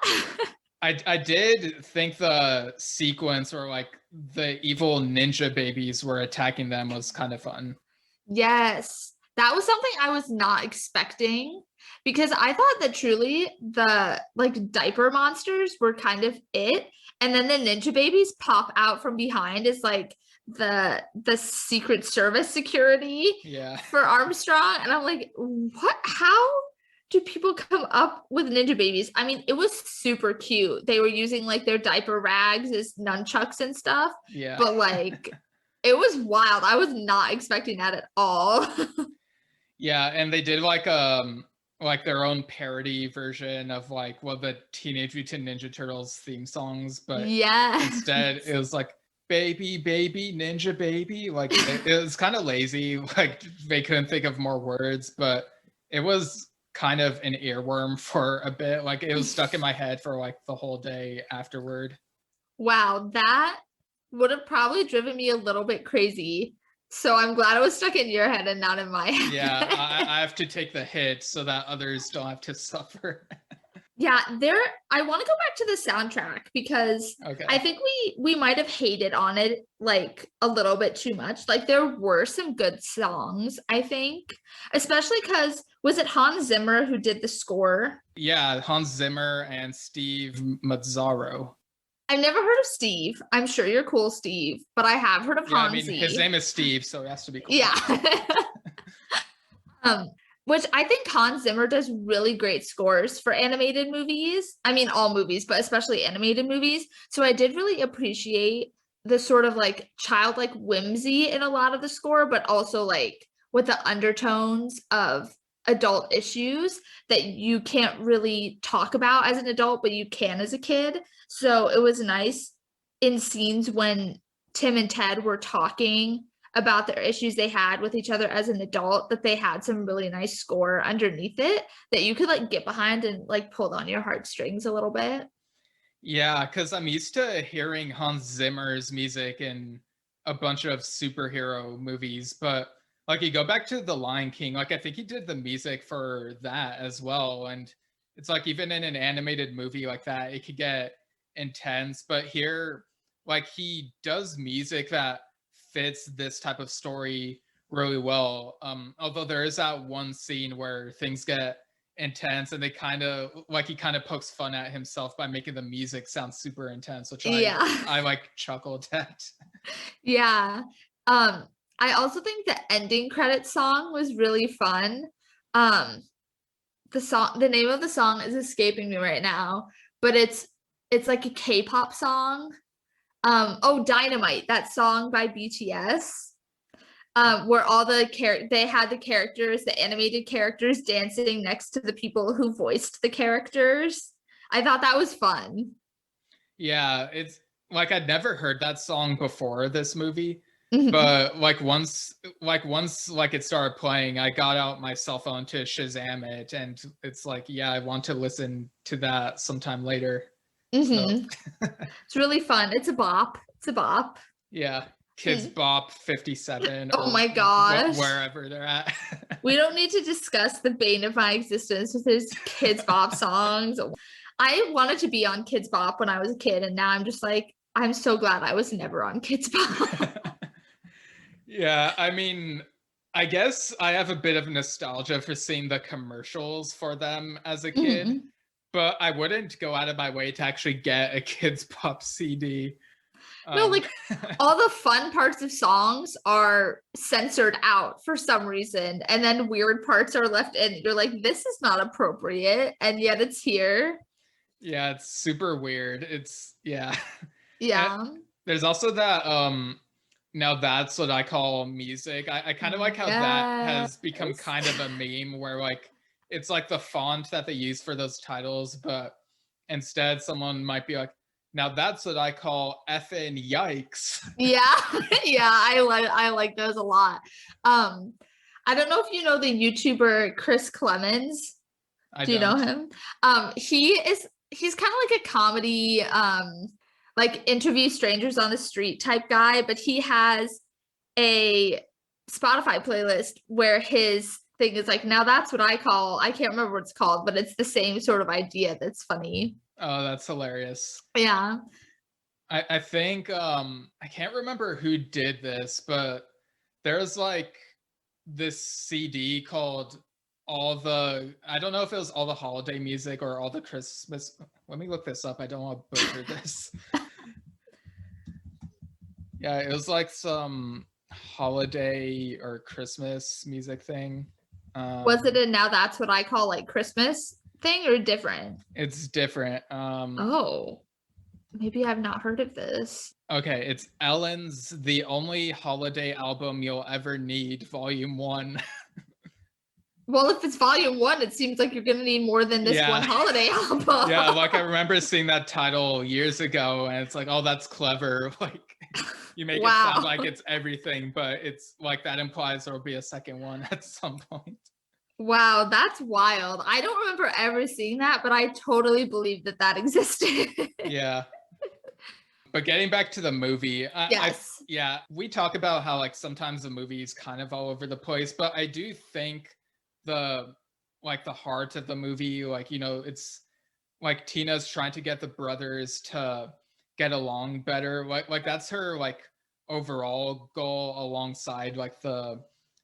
I did think the sequence where like the evil ninja babies were attacking them was kind of fun. Yes. That was something I was not expecting because I thought that truly the like diaper monsters were kind of it. And then the ninja babies pop out from behind as like the Secret Service security Yeah. for Armstrong. And I'm like, what? How do people come up with ninja babies? I mean, it was super cute. They were using like their diaper rags as nunchucks and stuff, Yeah. but like it was wild. I was not expecting that at all. Yeah, and they did like their own parody version of like the Teenage Mutant Ninja Turtles theme songs, but Yes. instead it was like baby baby ninja baby. Like it was kind of lazy, like they couldn't think of more words, but it was kind of an earworm for a bit. Like it was stuck in my head for like the whole day afterward. Wow, that would have probably driven me a little bit crazy. So I'm glad it was stuck in your head and not in my Yeah, head. I have to take the hit so that others don't have to suffer. Yeah, I want to go back to the soundtrack because Okay. I think we might have hated on it like a little bit too much. Like there were some good songs, I think, especially because was it Hans Zimmer who did the score? Yeah, Hans Zimmer and Steve Mazzaro. I've never heard of Steve. I'm sure you're cool, Steve, but I have heard of Yeah, I mean his Hansi. name is Steve, so it has to be cool. Yeah. um, which I think Hans Zimmer does really great scores for animated movies. I mean, all movies, but especially animated movies. So I did really appreciate the sort of like childlike whimsy in a lot of the score, but also like with the undertones of adult issues that you can't really talk about as an adult, but you can as a kid. So it was nice in scenes when Tim and Ted were talking about their issues they had with each other as an adult that they had some really nice score underneath it that you could like get behind and like pulled on your heartstrings a little bit. Yeah, because I'm used to hearing Hans Zimmer's music in a bunch of superhero movies, but like you go back to The Lion King, like I think he did the music for that as well. And it's like even in an animated movie like that, it could get intense. But here, like he does music that fits this type of story really well. Although there is that one scene where things get intense and they kind of like he kind of pokes fun at himself by making the music sound super intense, which Yeah. I like chuckled at. Yeah. Um, I also think the ending credit song was really fun. Um, the name of the song is escaping me right now, but it's like a K-pop song. Oh, Dynamite, that song by BTS. Where all they had the characters, the animated characters dancing next to the people who voiced the characters. I thought that was fun. Yeah, it's like I'd never heard that song before this movie, Mhm. but like once like it started playing, I got out my cell phone to Shazam it, and it's like, yeah, I want to listen to that sometime later. So Mhm. It's really fun. It's a bop. It's a bop. yeah, Kidz Mm. Bop 57 Oh or my gosh. wherever they're at. We don't need to discuss the bane of my existence with his Kidz Bop songs. I wanted to be on Kidz Bop when I was a kid, and now I'm just like, I'm so glad I was never on Kidz Bop. Yeah, I mean, I guess I have a bit of nostalgia for seeing the commercials for them as a kid, Mhm. but I wouldn't go out of my way to actually get a Kidz Bop CD. No, Um, like all the fun parts of songs are censored out for some reason, and then weird parts are left in. You're like, this is not appropriate, and yet it's here. yeah, it's super weird. It's yeah. And Yeah. there's also that now that's what I call music. I kind of like how that Yes. has become kind of a meme where like it's like the font that they use for those titles, but instead someone might be like, now that's what I call effing yikes. Yeah. Yeah, I like those a lot. Um I don't know if you know the YouTuber Chris Klemens. I Do you know don't. him? He's kind of like a comedy, like interview strangers on the street type guy, but he has a Spotify playlist where his thing is like, now that's what I can't remember what it's called, but it's the same sort of idea that's funny. Oh, that's hilarious. Yeah. I think I can't remember who did this, but there's like this CD called I don't know if it was all the holiday music or all the Christmas. Let me look this up. I don't want to butcher this. Yeah, it was like some holiday or Christmas music thing. Was it a now that's what I call like Christmas thing or different? It's different. Oh, maybe I've not heard of this. Okay, it's Ellen's The Only Holiday Album You'll Ever Need, Volume 1. Well, if it's volume 1, it seems like you're going to need more than this one holiday album. Yeah, like I remember seeing that title years ago, and it's like, oh, that's clever. Like, you make it sound like it's everything, but it's like that implies there will be a second one at some point. Wow, that's wild. I don't remember ever seeing that, but I totally believe that existed. Yeah. But getting back to the movie, yes. We talk about how like sometimes the movie is kind of all over the place, but I do think the heart of the movie, like, you know, it's like Tina's trying to get the brothers to get along better. Like that's her like overall goal alongside like the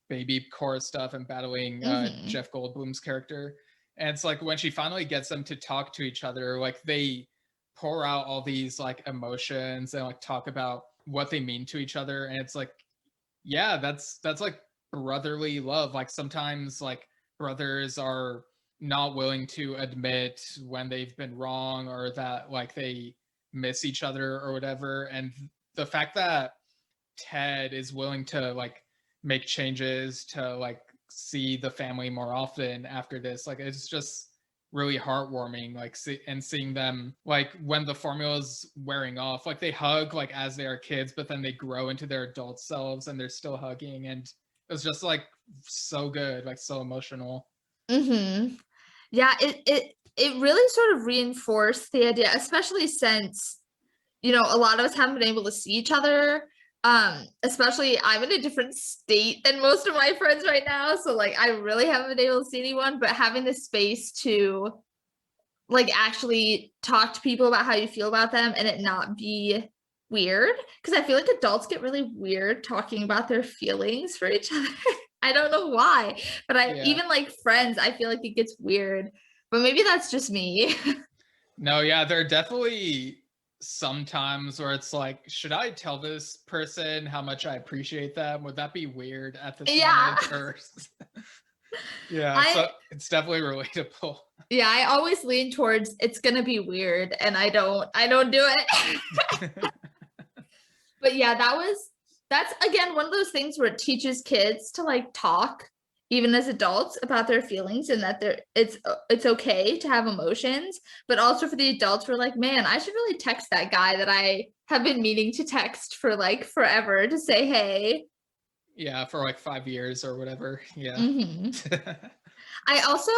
baby core stuff and battling Jeff Goldblum's character. And it's like when she finally gets them to talk to each other, like they pour out all these like emotions and like talk about what they mean to each other. And it's like, yeah, that's like brotherly love. Like sometimes like brothers are not willing to admit when they've been wrong or that like they miss each other or whatever. And the fact that Ted is willing to like make changes to like see the family more often after this, like it's just really heartwarming, like seeing them like when the formula's wearing off, like they hug like as they are kids, but then they grow into their adult selves and they're still hugging, and it was just like so good, like so emotional. Yeah, it really sort of reinforced the idea, especially since, you know, a lot of us haven't been able to see each other. Especially I'm in a different state than most of my friends right now, so like I really haven't been able to see anyone, but having the space to like actually talk to people about how you feel about them and it not be weird, because I feel like adults get really weird talking about their feelings for each other. I don't know why, but even like friends, I feel like it gets weird, but maybe that's just me. No, yeah, there are definitely sometimes where it's like, should I tell this person how much I appreciate them? Would that be weird at this moment? Or so it's definitely relatable. Yeah, I always lean towards it's gonna be weird, and I don't do it. But yeah, that's again one of those things where it teaches kids to like talk even as adults about their feelings, and that it's okay to have emotions, but also for the adults we're like, man, I should really text that guy that I have been meaning to text for like forever to say hey. Yeah, for like 5 years or whatever. Yeah. I also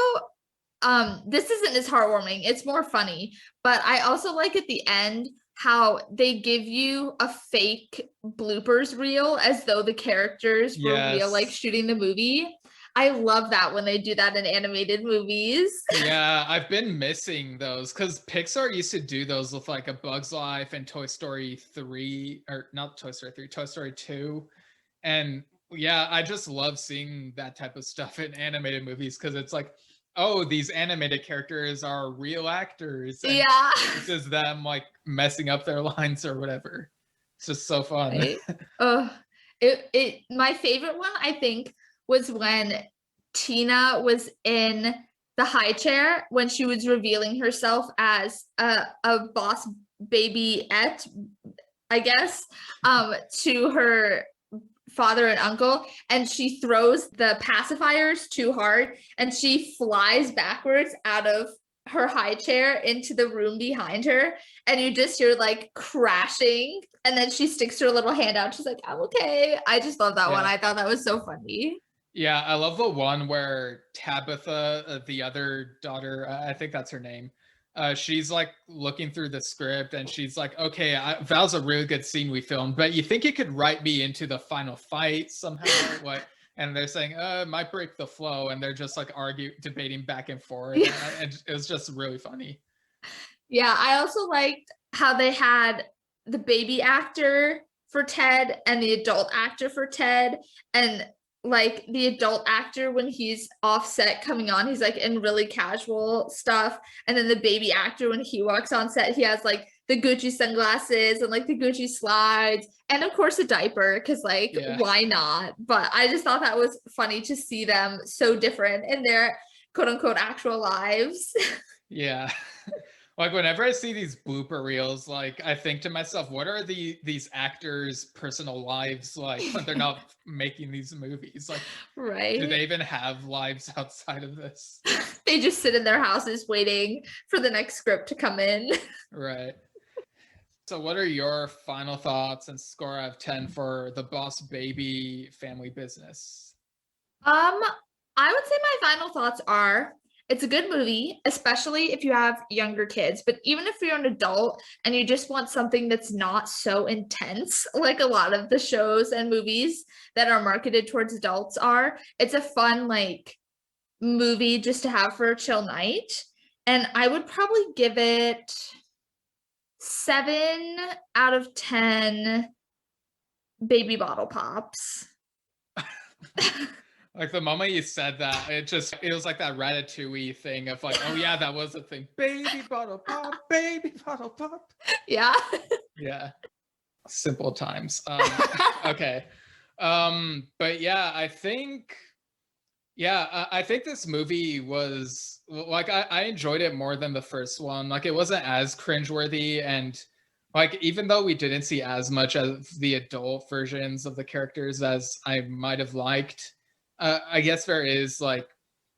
this isn't as heartwarming, it's more funny, but I also like at the end how they give you a fake bloopers reel as though the characters were real, like shooting the movie. I love that when they do that in animated movies. Yeah, I've been missing those because Pixar used to do those with like A Bug's Life and Toy Story 3, or not Toy Story 3, Toy Story 2. And yeah, I just love seeing that type of stuff in animated movies because it's like, oh, these animated characters are real actors. And this is them like messing up their lines or whatever. It's just so fun. Right? My favorite one, I think, was when Tina was in the high chair when she was revealing herself as a boss baby-ette, I guess, to her father and uncle, and she throws the pacifiers too hard and she flies backwards out of her high chair into the room behind her, and you just hear like crashing, and then she sticks her little hand out, she's like, I'm okay. I just love that one. I thought that was so funny. Yeah, I love the one where Tabitha, the other daughter, I think that's her name. She's like looking through the script and she's like, okay, Val's a really good scene we filmed, but you think you could write me into the final fight somehow? What? And they're saying, it might break the flow. And they're just like debating back and forth. Yeah. And it was just really funny. Yeah, I also liked how they had the baby actor for Ted and the adult actor for Ted. And like the adult actor, when he's offset coming on, he's like in really casual stuff. And then the baby actor, when he walks on set, he has like the Gucci sunglasses and like the Gucci slides. And of course, a diaper, because like, why not? But I just thought that was funny to see them so different in their quote unquote actual lives. Yeah. Like whenever I see these blooper reels, like I think to myself, what are these actors' personal lives like when they're not making these movies? Like, right? Do they even have lives outside of this? They just sit in their houses waiting for the next script to come in. Right. So what are your final thoughts and score out of 10 for the Boss Baby family business? I would say my final thoughts are it's a good movie, especially if you have younger kids. But even if you're an adult and you just want something that's not so intense, like a lot of the shows and movies that are marketed towards adults are, it's a fun, like, movie just to have for a chill night. And I would probably give it 7 out of 10 baby bottle pops. Like the moment you said that, it was like that Ratatouille thing of like, oh yeah, that was a thing. Baby bottle pop, baby bottle pop. Yeah. Yeah. Simple times. Okay. But yeah, I think this movie was like, I enjoyed it more than the first one. Like it wasn't as cringeworthy, and like even though we didn't see as much of the adult versions of the characters as I might have liked, I guess there is like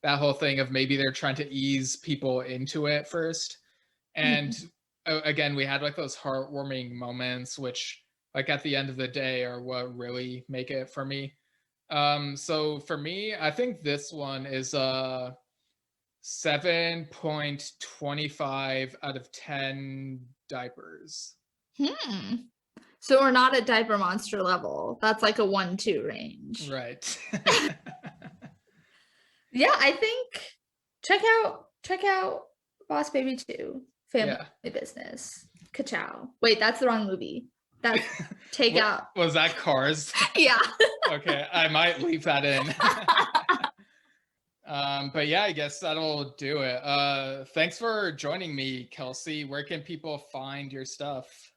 that whole thing of maybe they're trying to ease people into it first. And again, we had like those heartwarming moments, which like at the end of the day are what really make it for me. So for me, I think this one is a 7.25 out of 10 diapers. So we're not at diaper monster level. That's like a 1-2 range. Right. Yeah, I think check out Boss Baby 2, Family Business. Ka-chow. Wait, that's the wrong movie. That's take out. Was that Cars? Yeah. Okay, I might leave that in. But yeah, I guess that'll do it. Thanks for joining me, Kelsey. Where can people find your stuff?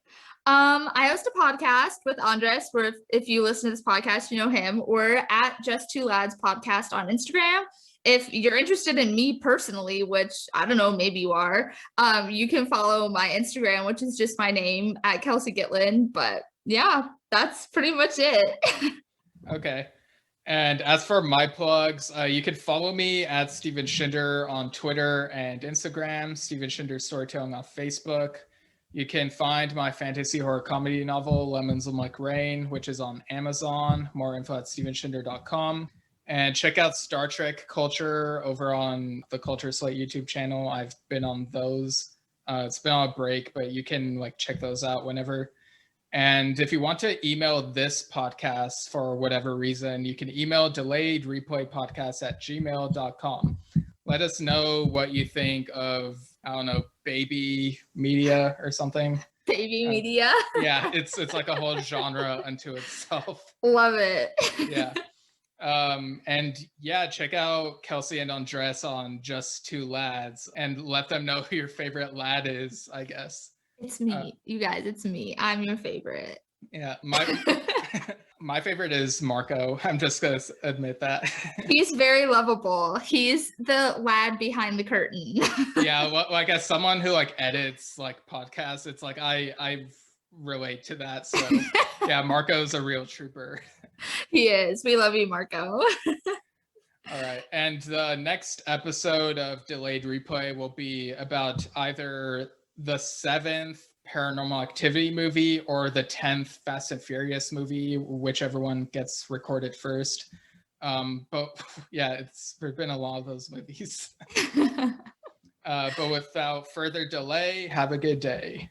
I host a podcast with Andres, where if you listen to this podcast, you know him. We're at Just Two Lads Podcast on Instagram. If you're interested in me personally, which I don't know, maybe you are, you can follow my Instagram, which is just my name at Kelsey Gitlin. But yeah, that's pretty much it. Okay. And as for my plugs, you can follow me at Steven Schinder on Twitter and Instagram, Steven Schinder Storytelling on Facebook. You can find my fantasy horror comedy novel, Lemons Look Like Rain, which is on Amazon. More info at stevenschinder.com. And check out Star Trek Culture over on the Culture Slate YouTube channel. I've been on those. It's been on a break, but you can like check those out whenever. And if you want to email this podcast for whatever reason, you can email delayedreplaypodcast@gmail.com. Let us know what you think of, I don't know, baby media or something. Baby media. Yeah, it's like a whole genre unto itself. Love it. Yeah. And yeah, check out Kelsey and Andres on Just Two Lads and let them know who your favorite lad is, I guess. It's me, you guys. It's me. I'm your favorite. Yeah, my favorite is Marco. I'm just gonna admit that. He's very lovable. He's the lad behind the curtain. Yeah, well, like as someone who like edits like podcasts, it's like I relate to that. So yeah, Marco's a real trooper. He is. We love you, Marco. All right. And the next episode of Delayed Replay will be about either the 7th Paranormal Activity movie or the 10th Fast and Furious movie, whichever one gets recorded first. But yeah, there's been a lot of those movies. But without further delay, have a good day.